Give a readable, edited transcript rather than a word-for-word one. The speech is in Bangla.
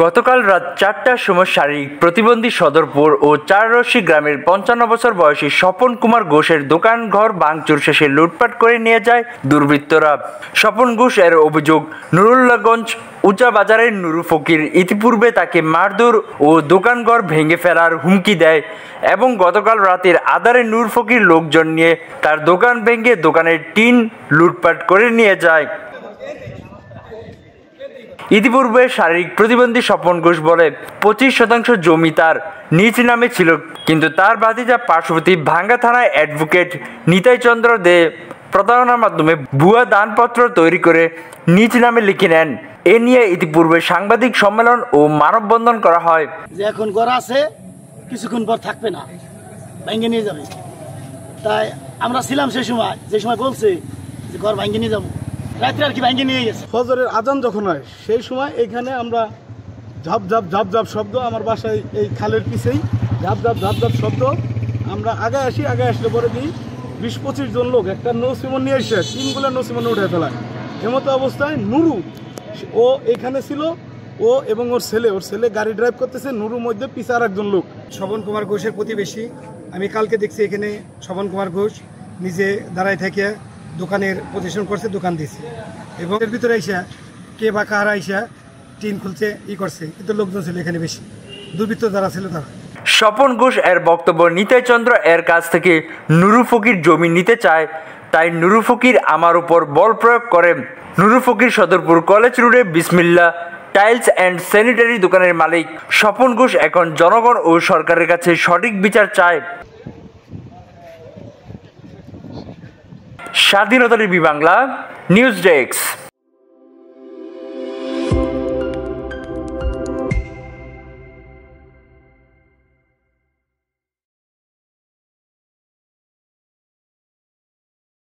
গতকাল রাত ৪টার সময় শারীরিক প্রতিবন্ধী সদরপুর ও চাররশি গ্রামের ৫৫ বছর বয়সী স্বপন কুমার ঘোষের দোকান ঘর ভাঙচুর শেষে লুটপাট করে নিয়ে যায় দুর্বৃত্তরা। স্বপন ঘোষ এর অভিযোগ, নুরুল্লাহগঞ্জ উঁচা বাজারের নুরু ফকির ইতিপূর্বে তাকে মারধর ও দোকানঘর ভেঙে ফেলার হুমকি দেয় এবং গতকাল রাতের আধারে নুরু ফকির লোকজন নিয়ে তার দোকান ভেঙে দোকানের টিন লুটপাট করে নিয়ে যায়। ইতিপূর্বে শারীরিক প্রতিবন্ধী স্বপন ঘোষ বলে ২৫% জমি তার নিজ নামে ছিল, কিন্তু তার ভাতিজা পার্শ্ববর্তী ভাঙ্গা থানায় অ্যাডভোকেট নিতাই চন্দ্র দে প্রতারণার মাধ্যমে ভুয়া দানপত্র তৈরি করে নিজ নামে লিখে নেন। এ নিয়ে ইতিপূর্বে সাংবাদিক সম্মেলন ও মানববন্ধন করা হয়। যে এখন ঘর আছে, কিছুক্ষণ পর থাকবে না, ভেঙে নিয়ে যাবে। তাই আমরা ছিলাম সেই সময়, যে সময় বলছে যে ঘর ভেঙে নিয়ে যাবো, রাত্রে আর কি ভেঙে নিয়ে গেছে। ফজরের আজান যখন হয় সেই সময় এখানে আমরা ঝাপ ঝাপ ঝাপ ঝাপ শব্দ, আমার বাসায় এই খালের পিছেই ঝাপ ঝাপ ঝাপ ঝাপ শব্দ। আমরা আগে আসলে পরে দিই ২০-২৫ জন লোক একটা নৌসিমন নিয়ে এসে তিনগুলো নৌসিমনে উঠে ফেলায়। এমতো অবস্থায় নুরু ও এখানে ছিল, ও এবং ওর ছেলে গাড়ি ড্রাইভ করতেছে, নুরুর মধ্যে পিছে আর একজন লোক স্বপন কুমার ঘোষের প্রতিবেশী। আমি কালকে দেখছি এখানে স্বপন কুমার ঘোষ নিজে দাঁড়ায় থেকে দোকানের প্রতিষ্ঠান করছে, দোকান দিয়েছে এবং এর ভিতরে আইসা কে বা কাহারা আইসা টিন খুলছে, করছে, কিন্তু লোকজন ছিল এখানে বেশি, দুর্বৃত্ত যারা ছিল তারা। স্বপন ঘোষ এর বক্তব্য, নিতাই চন্দ্র এর কাছ থেকে নুরু ফকির জমি নিতে চায়, তাই নুরু ফকির আমার উপর বল প্রয়োগ করে। নুরু ফকির সদরপুর কলেজ রোডে বিসমিল্লা টাইলস অ্যান্ড স্যানিটারি দোকানের মালিক। স্বপন ঘোষ এখন জনগণ ও সরকারের কাছে সঠিক বিচার চায়। স্বাধীনতা টিভি বাংলা নিউজ ডেস্ক।